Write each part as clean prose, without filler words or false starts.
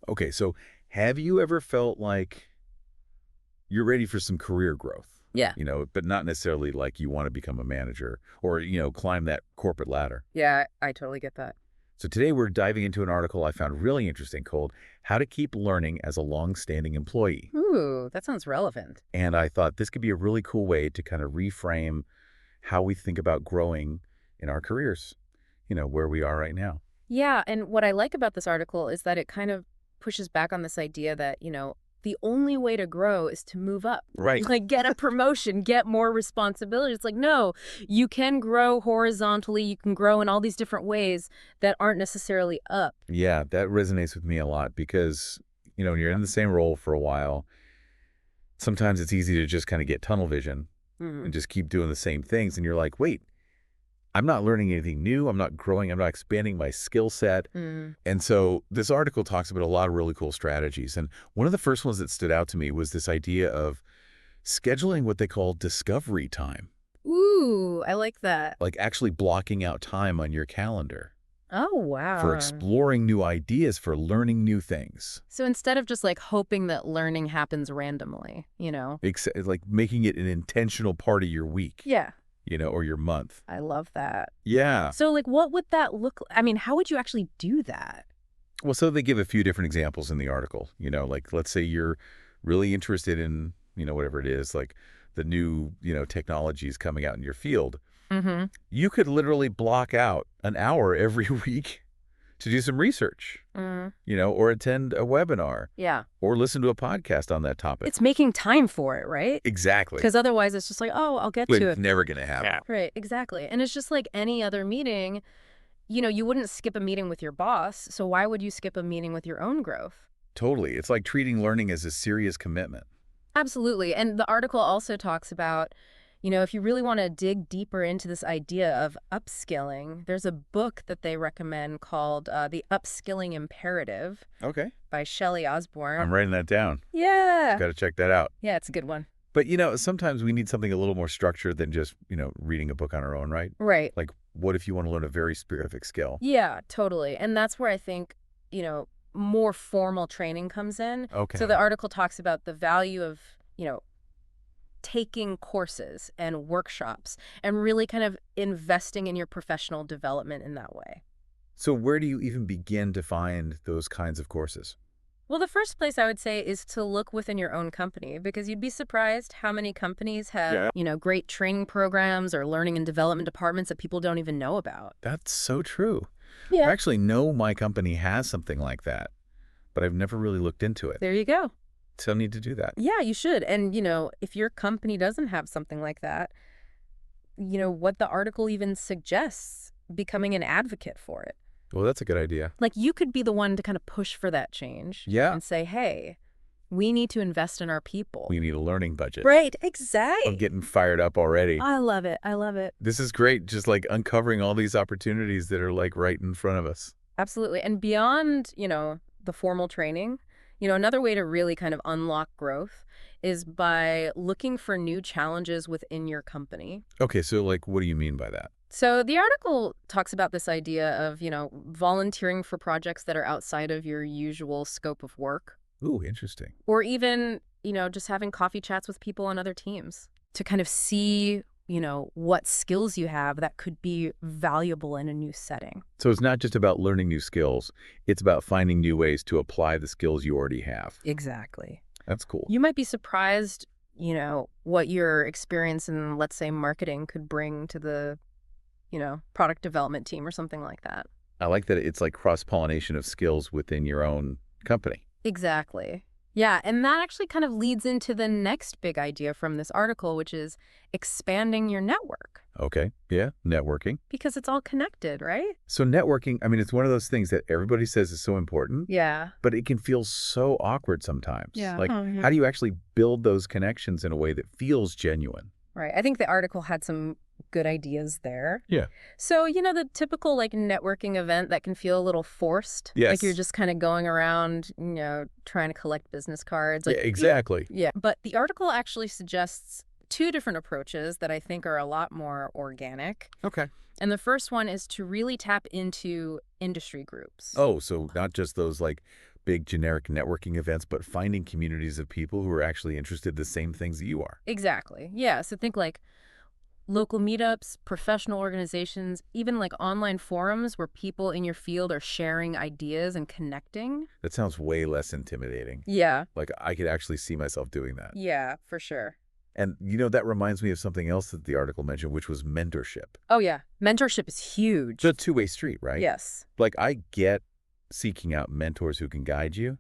Okay, so have you ever felt like you're ready for some career growth? Yeah. But not necessarily like you want to become a manager or, climb that corporate ladder. Yeah, I totally get that. So today we're diving into an article I found really interesting called How to Keep Learning as a Long-Standing Employee. Ooh, that sounds relevant. And I thought this could be a really cool way to kind of reframe how we think about growing in our careers, where we are right now. Yeah, and what I like about this article is that it kind of pushes back on this idea that, the only way to grow is to move up. Right. Like get a promotion, get more responsibility. It's like, no, you can grow horizontally. You can grow in all these different ways that aren't necessarily up. Yeah, that resonates with me a lot because, when you're in the same role for a while, sometimes it's easy to just kind of get tunnel vision and just keep doing the same things. And you're like, wait, I'm not learning anything new. I'm not growing. I'm not expanding my skill set. And so this article talks about a lot of really cool strategies. And one of the first ones that stood out to me was this idea of scheduling what they call discovery time. Ooh, I like that. Like actually blocking out time on your calendar. Oh, wow. For exploring new ideas, for learning new things. So instead of just like hoping that learning happens randomly, Like making it an intentional part of your week. Yeah. Or your month. I love that. Yeah. So like what would that look like? I mean, how would you actually do that? Well, so they give a few different examples in the article. Like let's say you're really interested in, whatever it is, like the new, technologies coming out in your field. You could literally block out an hour every week to do some research, or attend a webinar. Yeah. Or listen to a podcast on that topic. It's making time for it, right? Exactly. Because otherwise it's just like, oh, I'll get to it. It's never going to happen. Yeah. Right, exactly. And it's just like any other meeting, you wouldn't skip a meeting with your boss. So why would you skip a meeting with your own growth? Totally. It's like treating learning as a serious commitment. Absolutely. And the article also talks about, if you really want to dig deeper into this idea of upskilling, there's a book that they recommend called The Upskilling Imperative. Okay. By Shelley Osborne. I'm writing that down. Yeah. Got to check that out. Yeah, it's a good one. But, sometimes we need something a little more structured than just, reading a book on our own, right? Right. Like, what if you want to learn a very specific skill? Yeah, totally. And that's where I think, more formal training comes in. Okay. So the article talks about the value of, taking courses and workshops and really kind of investing in your professional development in that way. So where do you even begin to find those kinds of courses? Well, the first place I would say is to look within your own company, because you'd be surprised how many companies have, great training programs or learning and development departments that people don't even know about. That's so true. Yeah. I actually know my company has something like that, but I've never really looked into it. There you go. So I need to do that. Yeah, you should. And, if your company doesn't have something like that, what the article even suggests, becoming an advocate for it. Well, that's a good idea. Like you could be the one to kind of push for that change. Yeah. And say, hey, we need to invest in our people. We need a learning budget. Right, exactly. I'm getting fired up already. I love it. I love it. This is great. Just like uncovering all these opportunities that are like right in front of us. Absolutely. And beyond, the formal training, another way to really kind of unlock growth is by looking for new challenges within your company. Okay, so like, what do you mean by that? So the article talks about this idea of, volunteering for projects that are outside of your usual scope of work. Ooh, interesting. Or even, just having coffee chats with people on other teams to kind of see, what skills you have that could be valuable in a new setting. So it's not just about learning new skills. It's about finding new ways to apply the skills you already have. Exactly. That's cool. You might be surprised, what your experience in, let's say, marketing could bring to the, product development team or something like that. I like that it's like cross-pollination of skills within your own company. Exactly. Yeah, and that actually kind of leads into the next big idea from this article, which is expanding your network. Okay, yeah, networking. Because it's all connected, right? So networking, I mean, it's one of those things that everybody says is so important. Yeah. But it can feel so awkward sometimes. Yeah. Like, how do you actually build those connections in a way that feels genuine? Right. I think the article had some good ideas there. Yeah. So, the typical like networking event that can feel a little forced. Yes. Like you're just kind of going around, trying to collect business cards. Like, yeah, exactly. Yeah. But the article actually suggests two different approaches that I think are a lot more organic. Okay. And the first one is to really tap into industry groups. Oh, so not just those like big generic networking events, but finding communities of people who are actually interested in the same things that you are. Exactly. Yeah. So think like local meetups, professional organizations, even like online forums where people in your field are sharing ideas and connecting. That sounds way less intimidating. Yeah. Like, I could actually see myself doing that. Yeah, for sure. And, that reminds me of something else that the article mentioned, which was mentorship. Oh, yeah. Mentorship is huge. It's a two-way street, right? Yes. Like, I get seeking out mentors who can guide you,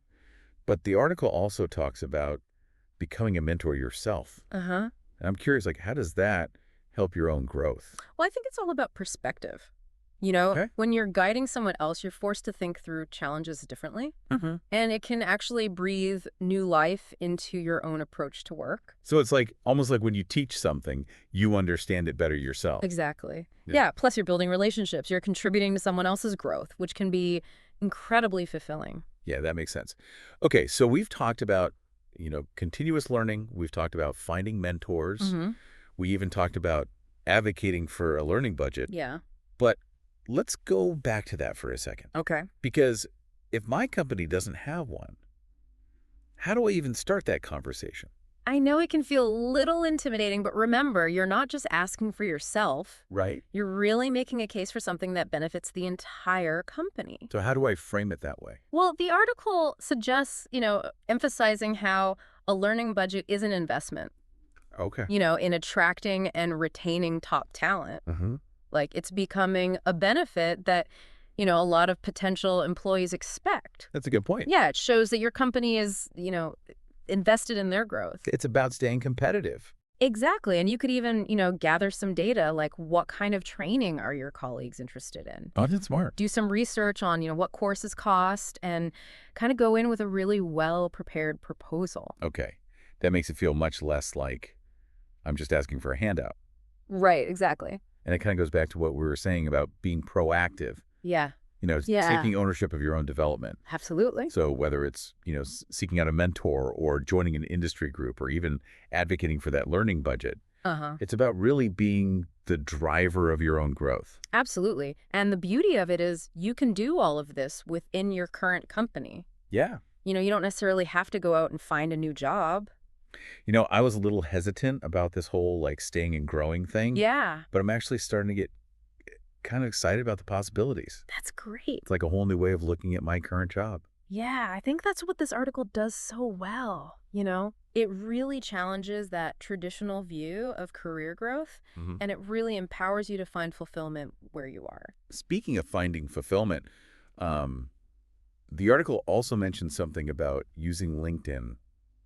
but the article also talks about becoming a mentor yourself. Uh-huh. And I'm curious, like, how does that help your own growth? Well, I think it's all about perspective. Okay. When you're guiding someone else, you're forced to think through challenges differently. Mm-hmm. And it can actually breathe new life into your own approach to work. So it's like almost like when you teach something, you understand it better yourself. Exactly. Yeah. Yeah. Plus, you're building relationships. You're contributing to someone else's growth, which can be incredibly fulfilling. Yeah, that makes sense. Okay, so we've talked about, continuous learning. We've talked about finding mentors. Mm-hmm. We even talked about advocating for a learning budget. Yeah. But let's go back to that for a second. Okay. Because if my company doesn't have one, how do I even start that conversation? I know it can feel a little intimidating, but remember, you're not just asking for yourself. Right. You're really making a case for something that benefits the entire company. So how do I frame it that way? Well, the article suggests, emphasizing how a learning budget is an investment, Okay. in attracting and retaining top talent. Mm-hmm. Like it's becoming a benefit that, a lot of potential employees expect. That's a good point. Yeah, it shows that your company is, invested in their growth. It's about staying competitive. Exactly. And you could even, gather some data like what kind of training are your colleagues interested in? Oh, that's smart. Do some research on, what courses cost and kind of go in with a really well-prepared proposal. Okay. That makes it feel much less like I'm just asking for a handout. Right, exactly. And it kind of goes back to what we were saying about being proactive. Yeah. Yeah. Taking ownership of your own development. Absolutely. So whether it's, seeking out a mentor or joining an industry group or even advocating for that learning budget, it's about really being the driver of your own growth. Absolutely. And the beauty of it is you can do all of this within your current company. Yeah. You don't necessarily have to go out and find a new job. I was a little hesitant about this whole like staying and growing thing. Yeah. But I'm actually starting to get kind of excited about the possibilities. That's great. It's like a whole new way of looking at my current job. Yeah, I think that's what this article does so well. It really challenges that traditional view of career growth, and it really empowers you to find fulfillment where you are. Speaking of finding fulfillment, the article also mentioned something about using LinkedIn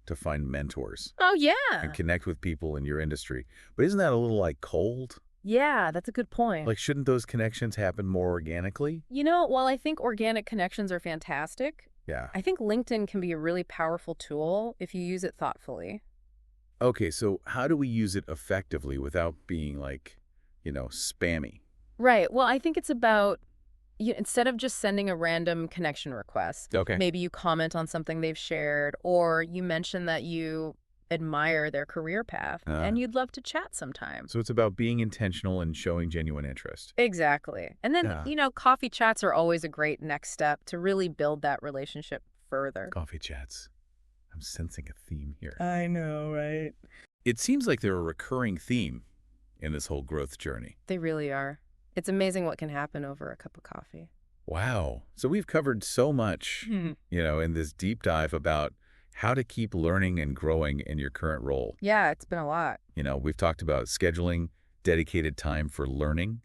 to find mentors. Oh, yeah. And connect with people in your industry. But isn't that a little like cold? Yeah, that's a good point. Like, shouldn't those connections happen more organically? While I think organic connections are fantastic, Yeah. I think LinkedIn can be a really powerful tool if you use it thoughtfully. Okay, so how do we use it effectively without being like, spammy? Right. Well, I think it's about, instead of just sending a random connection request, Okay. maybe you comment on something they've shared, or you mention that you admire their career path and you'd love to chat sometime. So it's about being intentional and showing genuine interest. Exactly. And then, coffee chats are always a great next step to really build that relationship further. Coffee chats. I'm sensing a theme here. I know, right? It seems like they're a recurring theme in this whole growth journey. They really are. It's amazing what can happen over a cup of coffee. Wow. So we've covered so much, in this deep dive about how to keep learning and growing in your current role. Yeah, it's been a lot. We've talked about scheduling dedicated time for learning,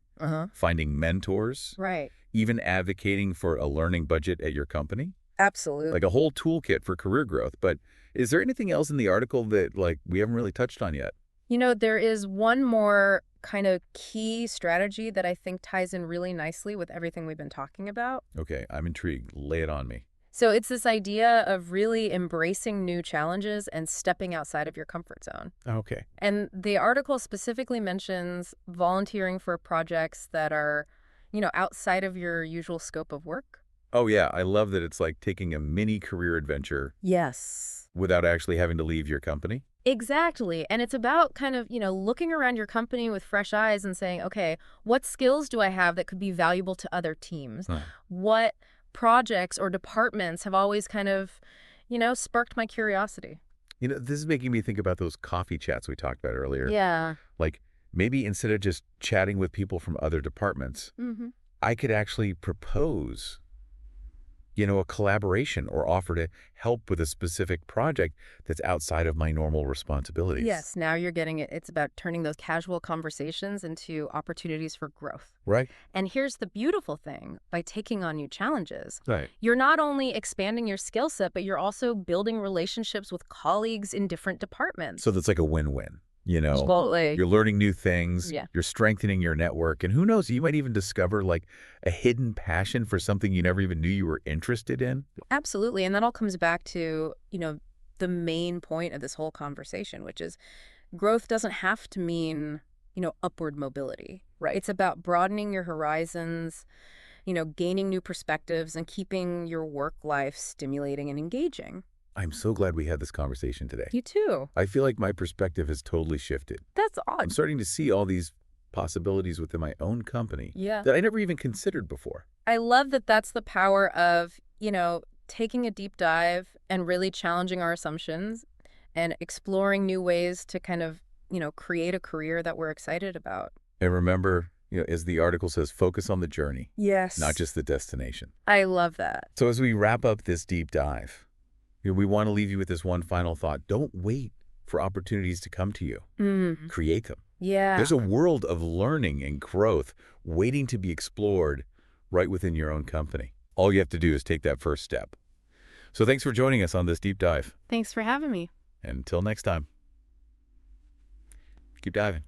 finding mentors, Right. even advocating for a learning budget at your company. Absolutely. Like a whole toolkit for career growth. But is there anything else in the article that we haven't really touched on yet? There is one more kind of key strategy that I think ties in really nicely with everything we've been talking about. Okay, I'm intrigued. Lay it on me. So it's this idea of really embracing new challenges and stepping outside of your comfort zone. Okay. And the article specifically mentions volunteering for projects that are, outside of your usual scope of work. Oh, yeah. I love that it's like taking a mini career adventure. Yes. Without actually having to leave your company. Exactly. And it's about kind of, looking around your company with fresh eyes and saying, okay, what skills do I have that could be valuable to other teams? What projects or departments have always kind of, sparked my curiosity. This is making me think about those coffee chats we talked about earlier. Yeah. Like, maybe instead of just chatting with people from other departments, I could actually propose, a collaboration or offer to help with a specific project that's outside of my normal responsibilities. Yes, now you're getting it. It's about turning those casual conversations into opportunities for growth. Right. And here's the beautiful thing. By taking on new challenges, Right. you're not only expanding your skill set, but you're also building relationships with colleagues in different departments. So that's like a win-win. Totally. You're learning new things, Yeah. You're strengthening your network, and who knows, you might even discover like a hidden passion for something you never even knew you were interested in. Absolutely. And that all comes back to, the main point of this whole conversation, which is growth doesn't have to mean, upward mobility. Right. It's about broadening your horizons, gaining new perspectives and keeping your work life stimulating and engaging. I'm so glad we had this conversation today. You too. I feel like my perspective has totally shifted. That's odd. I'm starting to see all these possibilities within my own company that I never even considered before. I love that that's the power of, taking a deep dive and really challenging our assumptions and exploring new ways to kind of, create a career that we're excited about. And remember, as the article says, focus on the journey. Yes. Not just the destination. I love that. So as we wrap up this deep dive, we want to leave you with this one final thought. Don't wait for opportunities to come to you. Create them. Yeah. There's a world of learning and growth waiting to be explored right within your own company. All you have to do is take that first step. So thanks for joining us on this deep dive. Thanks for having me. Until next time, keep diving.